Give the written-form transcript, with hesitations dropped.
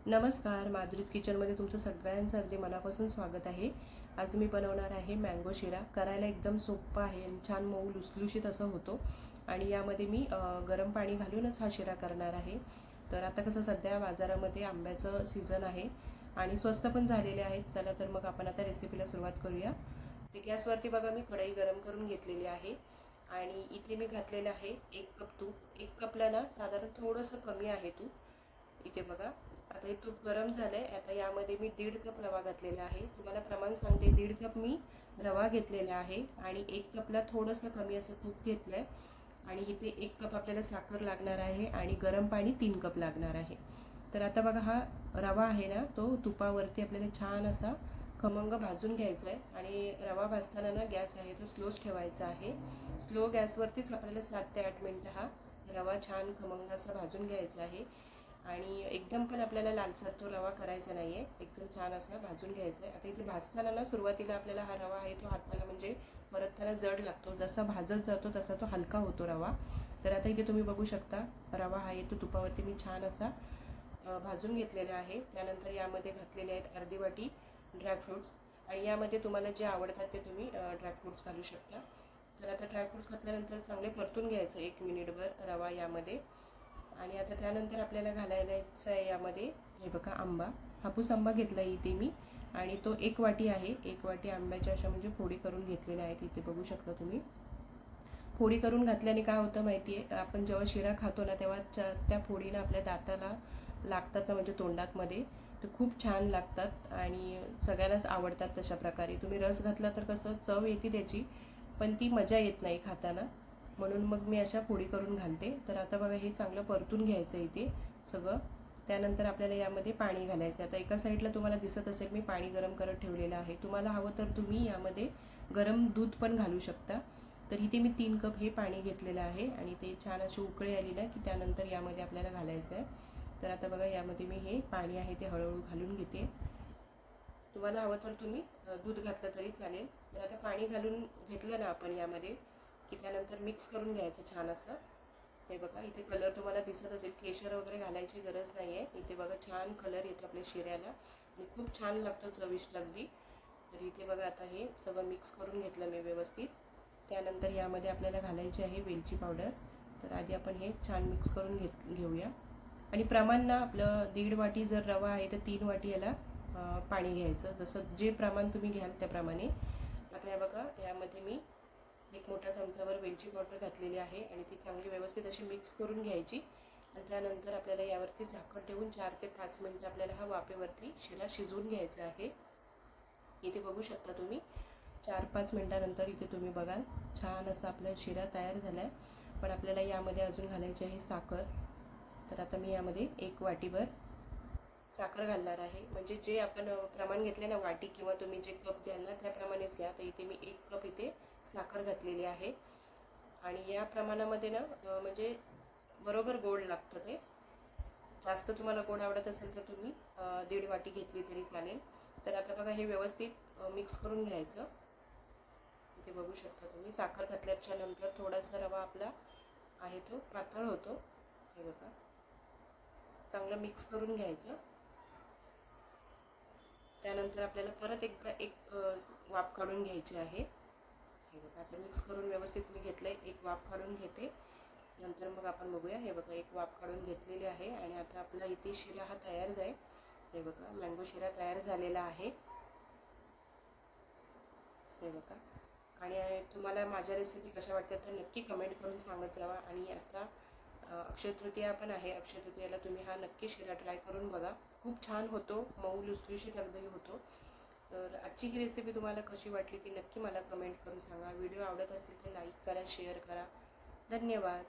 नमस्कार, माधुरीज किचनमध्ये तुमचं सगळ्यांचं अगदी मनापासून स्वागत आहे। आज मी बनवणार आहे मँगो शिरा। करायला एकदम सोपा आहे आणि छान मऊ लुसलुशीत असं होतो आणि यामध्ये मी गरम पाणी घालूनच हा शिरा करणार आहे। तर आता कसं सध्या बाजारामध्ये आंब्याचं सीझन आहे आणि स्वस्त पण झालेले आहेत। चला तर मग आपण आता रेसिपीला सुरुवात करूया। ते गॅसवरती बघा मी कढई गरम करून घेतलेली आहे आणि इथे मी घातलेलं आहे 1 कप तूप। 1 कपला ना साधारण थोडंसं कमी आहे तूप। इथे बघा आता हे तूप गरम झालंय। आता यामध्ये मी 1.5 कप रवा घातलेला आहे। तुम्हाला प्रमाण सांगते, 1.5 कप मी रवा घेतलेला आहे आणि 1 कपला थोडंसं कमी असं तूप घेतलंय आणि इथे 1 कप आपल्याला साखर लागणार आहे आणि गरम पाणी 3 कप लागणार आहे। तर आता बघा हा रवा आहे ना, तो तुपावरती आपल्याला छान असा खमंग भाजून घ्यायचा आहे आणि रवा भाजताना ना गॅस आहे तो स्लोच ठेवायचा आहे। स्लो गॅसवरतीच आपल्याला 7 ते 8 मिनिटं हा रवा छान खमंग असा भाजून घ्यायचा आहे आणि एकदम पण आपल्याला लालसर तो रवा करायचा नाही आहे, एकदम छान असा भाजून घ्यायचा आहे। आता इथे भाजताना ना सुरुवातीला आपल्याला हा रवा आहे तो हाताला म्हणजे परतताना जड लागतो, जसा भाजत जातो तसा तो हलका होतो रवा। तर आता इथे तुम्ही बघू शकता रवा आहे तो तुपावरती मी छान असा भाजून घेतलेला आहे। त्यानंतर यामध्ये घातलेले आहेत अर्धी वाटी ड्रायफ्रूट्स आणि यामध्ये तुम्हाला जे आवडतात ते तुम्ही ड्रायफ्रूट्स घालू शकता। तर आता ड्रायफ्रूट्स घातल्यानंतर चांगले परतून घ्यायचं 1 मिनिटभर रवा यामध्ये। आणि आता त्यानंतर आपल्याला घालायचं आहे यामध्ये हे बघा आंबा, हापूस आंबा घेतला इथे मी आणि तो 1 वाटी आहे। 1 वाटी आंब्याच्या अशा म्हणजे फोडी करून घेतलेल्या आहेत। इथे बघू शकता तुम्ही। फोडी करून घातल्याने काय होतं माहिती आहे, आपण जेव्हा शिरा खातो ना तेव्हा त्या फोडीनं आपल्या दाताला लागतात ना, म्हणजे तोंडातमध्ये तर खूप छान लागतात आणि सगळ्यांनाच आवडतात। तशा प्रकारे तुम्ही रस घातला तर कसं चव येते त्याची, पण ती मजा येत नाही खाताना, म्हणून मग मी अशा फोडी करून घालते। तर आता बघा हे चांगलं परतून घ्यायचं इथे सगळं। त्यानंतर आपल्याला यामध्ये पाणी घालायचं। आता एका साईडला तुम्हाला दिसत असेल मी पाणी गरम करत ठेवलेलं आहे, तुम्हाला हवं तर तुम्ही यामध्ये गरम दूध पण घालू शकता। तर इथे मी 3 कप हे पाणी घेतलेलं आहे आणि ते छान अशी उकळी आली ना की त्यानंतर यामध्ये आपल्याला घालायचं आहे। तर आता बघा यामध्ये मी हे पाणी आहे ते हळूहळू घालून घेते। तुम्हाला हवं तर तुम्ही दूध घातलं तरी चालेल। तर आता पाणी घालून घेतलं ना आपण यामध्ये की त्यानंतर मिक्स करून घ्यायचं छान असं। हे बघा इथे कलर तुम्हाला दिसत असेल, केशर वगैरे घालायची गरज नाही आहे। इथे बघा छान कलर येतो आपल्या शिऱ्याला आणि खूप छान लागतो, चविष्ट अगदी। तर इथे बघा आता हे सगळं मिक्स करून घेतलं मी व्यवस्थित। त्यानंतर यामध्ये आपल्याला घालायची आहे वेलची पावडर। तर आधी आपण हे छान मिक्स करून घेऊया आणि प्रमाण ना आपलं 1.5 वाटी जर रवा आहे तर 3 वाटी याला पाणी घ्यायचं, जसं जे प्रमाण तुम्ही घ्याल त्याप्रमाणे। आता हे बघा यामध्ये मी 1 मोठा चमचावर वेलची पावडर घातलेली आहे आणि ती चांगली व्यवस्थित अशी मिक्स करून घ्यायची आणि त्यानंतर आपल्याला यावरती झाकण ठेवून 4 ते 5 मिनिटं आपल्याला हा वाफेवरती शिरा शिजवून घ्यायचा आहे। इथे बघू शकता तुम्ही 4-5 मिनिटानंतर इथे तुम्ही बघाल छान असा आपला शिरा तयार झाला आहे। पण आपल्याला यामध्ये अजून घालायची आहे साखर। तर आता मी यामध्ये 1 वाटीभर साखर घालणार आहे, म्हणजे जे आपण प्रमाण घेतले ना वाटी किंवा तुम्ही जे कप घ्याल ना त्याप्रमाणेच घ्या। तर इथे मी 1 कप इथे साखर घातलेली आहे आणि या प्रमाणामध्ये ना म्हणजे बरोबर गोड लागतं ते। जास्त तुम्हाला गोड आवडत असेल तर तुम्ही 1.5 वाटी घेतली तरी चालेल। तर आता बघा हे व्यवस्थित मिक्स करून घ्यायचं। इथे बघू शकता तुम्ही साखर घातल्याच्या नंतर थोडासा रवा आपला आहे तो पातळ होतो। हे बघा चांगलं मिक्स करून घ्यायचं। त्यानंतर आपल्याला परत एकदा एक वाफ काढून घ्यायची आहे। हे बघा आता मिक्स करून व्यवस्थित मी घेतलंय, एक वाफ काढून घेते, नंतर मग आपण बघूया। हे बघा एक वाफ काढून घेतलेली आहे आणि आता आपला इथे शिरा हा तयार जाईल। हे बघा मँगो शिरा तयार झालेला आहे। हे बघा आणि तुम्हाला माझ्या रेसिपी कशा वाटतात तर नक्की कमेंट करून सांगत जावा। आणि आता अक्षय तृतीया पण आहे, अक्षय तृतीयाला तुम्ही हा नक्की शिरा ट्राय करून बघा, खूप छान होतो, मऊ लुसलुशीत अगदी होतो। तर आजची ही रेसिपी तुम्हाला कशी वाटली ती नक्की मला कमेंट करून सांगा। व्हिडिओ आवडत असतील तर लाईक करा, शेअर करा। धन्यवाद।